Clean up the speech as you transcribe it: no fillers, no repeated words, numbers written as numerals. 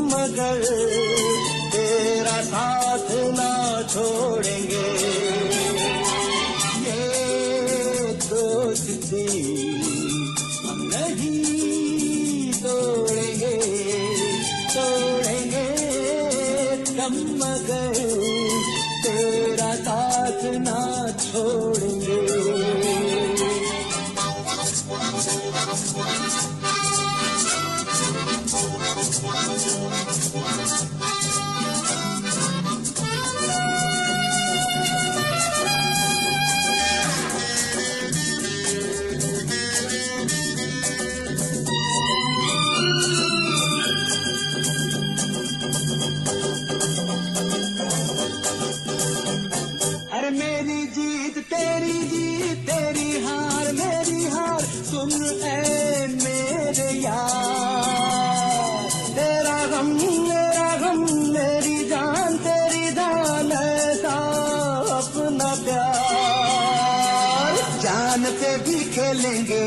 मगर तेरा साथ ना छोड़ेंगे। ये दोस्ती हम नहीं तोड़ेंगे, तोड़ेंगे हम मगर तेरा साथ ना छोड़ेंगे। अरे मेरी जीत तेरी जीत, तेरी हार मेरी हार, सुन ऐ मेरे यार। तेरा गम मेरा गम, मेरी जान तेरी जान, ऐसा अपना प्यार। जान पे भी खेलेंगे